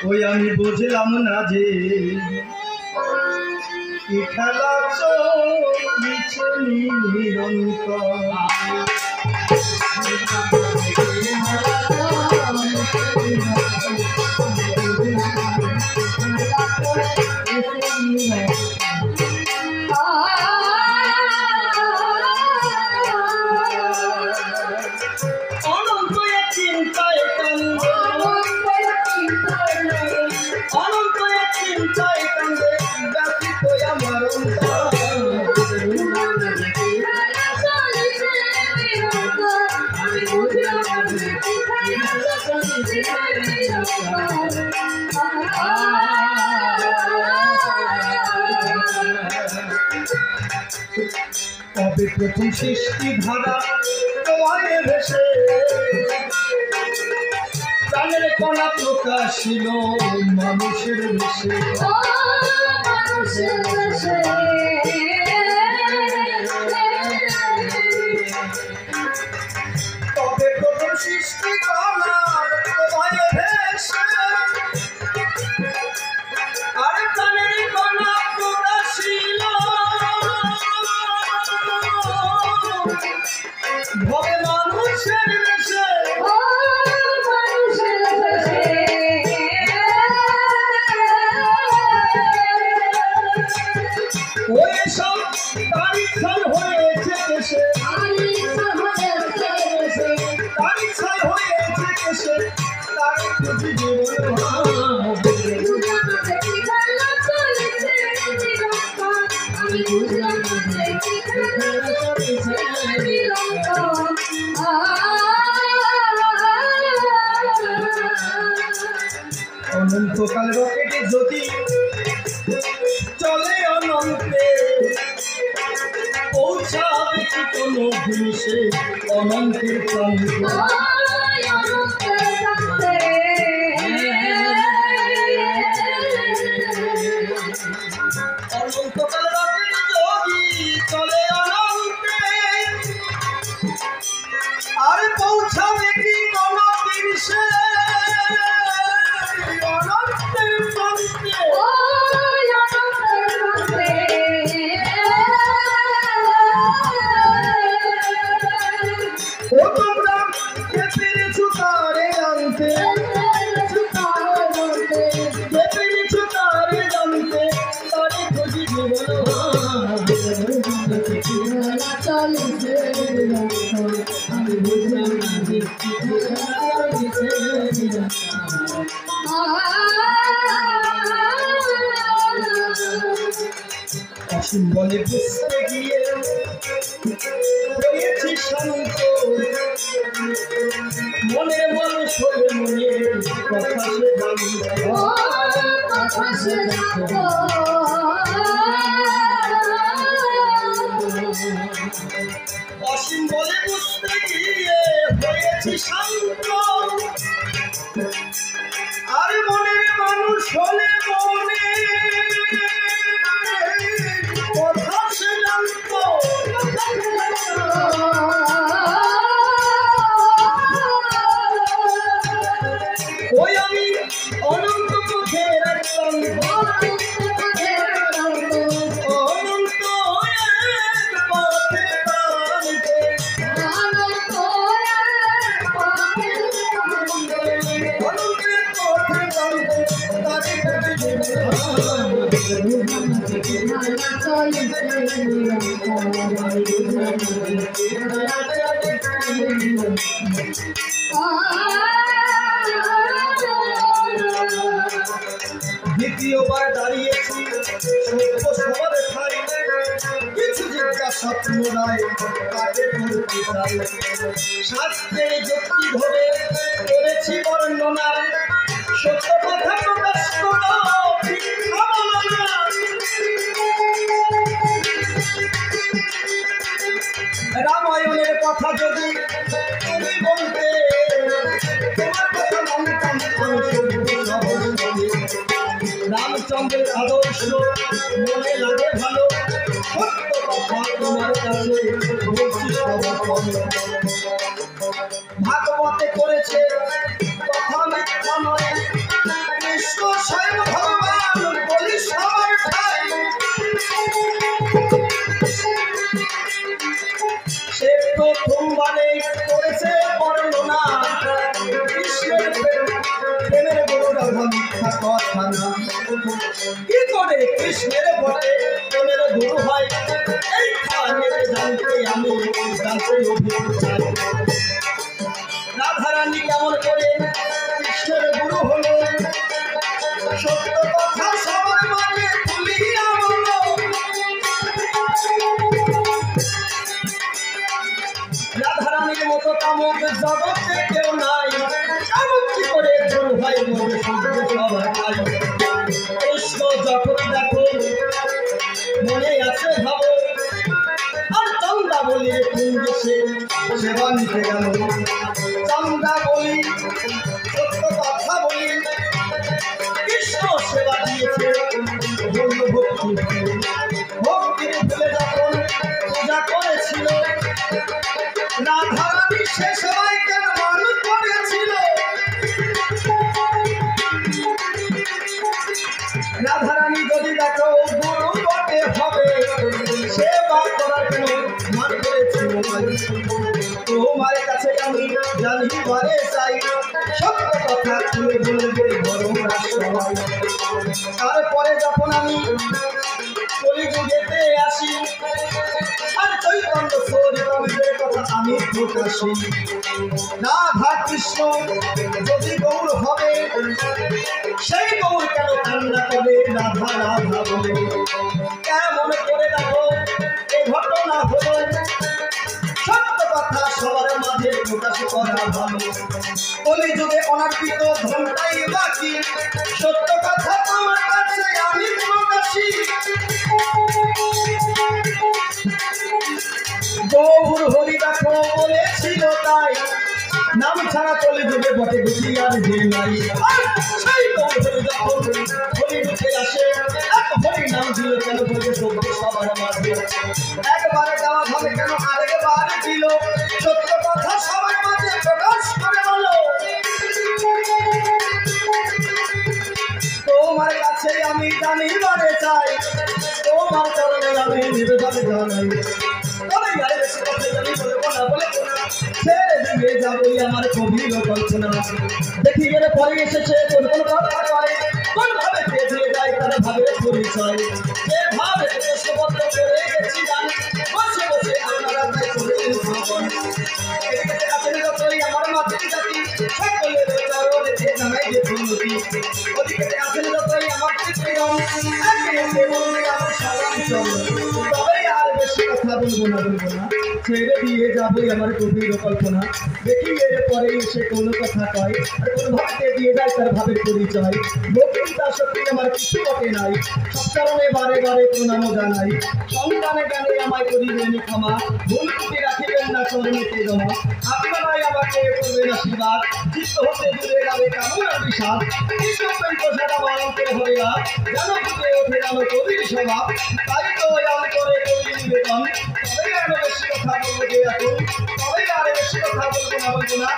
ওই আমি বুঝলাম না যে কি খেলা চলছে নিরন্তর। কবে প্রথম সৃষ্টি ধারা তোমায় ভেসে প্রাণের কণা প্রকাশিল মানুষের বেশে। কবে প্রথম সৃষ্টি ধারা তোমায় ভেসে আর প্রাণের কণা প্রকাশিল ভবে মানুষের দেশে। ওই সব তারিখ হয়েছে দেশে, তারিখ হয়েছে দেশে, তারিখ অনন্তকাল রকেটে যদি চলে অনন্তে পৌঁছাবে কি কোনো জিনিসে অনন্তের প্রান্তে। অনন্তকাল রকেটে যদি চলে অনন্তে আর পৌঁছাবে কি কোনো জিনিসে অনন্তের প্রান্তে। ও তোমরা কে পেরেছো তারে জানতে, কে পেরেছো তারে জানতে, তারে খুঁজি বলো আমি বুঝলাম না যে অসীম বলে বুঝতে গিয়ে হয়েছি শান্ত মনের মানুষ হলে মনে কথা সে জানতো। অসীম বলে বুঝতে গিয়ে হয়েছি শান্ত আর মনের মানুষ হলে মনে কথা সে জানতো। ওই আমি অনন্ত পথে রাখলাম অনন্ত পথে দ্বিতীয়বার দাঁড়িয়েছি সত্য সবার ঠাই কিছু জিজ্ঞাসা পুনরায় কাকে করতে চাই শাস্ত্রের যুক্তি ধরে করেছি বর্ণনা সত্য কথা প্রকাশ করো রামায়ণের কথা যদি তুমি বলতে তোমার কথা মানতাম রামচন্দ্রের আদর্শ মনে লাগে ভালো সত্য কথা তোমার কাছে বলছি সবার কমে ভাগবতে করেছে কথা মিথ্যা নয় কৃষ্ণ স্বয়ং ভগবান বলি সবার ঠাই। সে প্রথমবারে করেছে বর্ণনা কৃষ্ণের প্রেমের গুরু রাধা মিথ্যা কথা না। কি করে কৃষ্ণের বটে প্রেমের গুরু হয় এই খানের জানতে আমি জানতে অভিজ্ঞ। রাধারানী কেমন করে কৃষ্ণের গুরু হলো সত্য কথা সবার মাঝে তুলিয়া বলো। রাধারানীর মতো কামক জগতে কেউ নাই, কামক কি করে গুরু হয় বলে সত্য সবার নাই। কৃষ্ণ যখন দেখো মনে আছে ভাবো আর চন্দা বলি কুঞ্জ সেবা নিতে গেল। চন্দা বলি সত্য কথা বলি কৃষ্ণ সেবা দিয়েছে বলল ভক্তি। ভক্তির ভুলে যখন পূজা করেছিল রাধারানী সে সেবাই কেন মানুষ করেছিল। রাধারানী যদি দেখো গুরু বটে হবে সেবা করার কেন মান করেছিল। তোমার কাছে আমি জানিবারে চাই সত্য কথা তুলে বলবে বড়রা সবাই। তারপরে যখন আমি কলিযুগেতে আসি আর চৈতন্য চরিতামৃতের কথা আমি প্রকাশি। রাধা কৃষ্ণ যদি গৌর হবে সেই গৌর কেন কান্না করে রাধা রাধা বলে। কেমন করে দেখো এ ঘটনা হলো সত্য কথা সবার মাঝে প্রকাশ করা ভালো। কলিযুগে অনার্পিত ধনটাই বাকি সত্য কথা তোমার কাছে আমি প্রকাশী। গৌর হরি দেখো বলেছিল তাই নাম ছাড়া কলিযুগে বটে গতি আর যে নাই। সেই গৌর হরি যখন হরি রূপে আসে এক হরি নাম দিল কেন বলে সত্য সবার মাঝে। একবারে দেওয়া হবে কেন আরেকবার দিল সত্য কথা সবার মাঝে প্রকাশ করে বলো। তোমার কাছে আমি জানিবারে চাই তোমার চরণে আমি নিবেদন জানাই। তবে আরে বেশি কথা জানি বলবো না বলবো না ছেড়ে দিয়ে যাবই আমার গভীর কল্পনা। দেখি গেলে পরে এসেছে কোন কোন কথা কয় কোন ভাবে পেয়ে যায় তার ভাবের পরিচয়। যে ভাবে প্রশ্নপত্র করে গেছি জানি বসে বসে আপনারা তাই করে আমার মাতৃ জাতি সকলের চরণে জানাই যে উন্নতি। ওদিকে আসেন যতই আমার তৃপ্তিরম আমার সালাম চলো। তবে আর বেশি কথা বলবো না ছেড়ে দিয়ে যাবোই আমার গভীর কল্পনা। দেখি এর পরে এসে কোনো কথা কয় আর কোন ভাবতে দিয়ে যায় তার ভাবের পরিচয়। ভক্তিতা সত্যি আমার কিছু বটে নাই সব কারণে বারে বারে প্রণাম জানাই। সন্তানে জ্ঞানে আমায় করিবেন ক্ষমা ভুল ত্রুটি রাখিবেন না চরণেতে জমা। আপনারাই আমাকে করবেন আশীর্বাদ চিত্ত হতে দূরে যাবে কামনার বিষাদ। কৃষ্ণ প্রেম প্রসাদ আমার অন্তরে হবে না যেন ফুটে ওঠে যেন কবির স্বভাব। তাই তো আমি করে করি নিবেদন। তবে আর বেশি কথা বলবো যে এখন তবে আর বেশি কথা বলবো না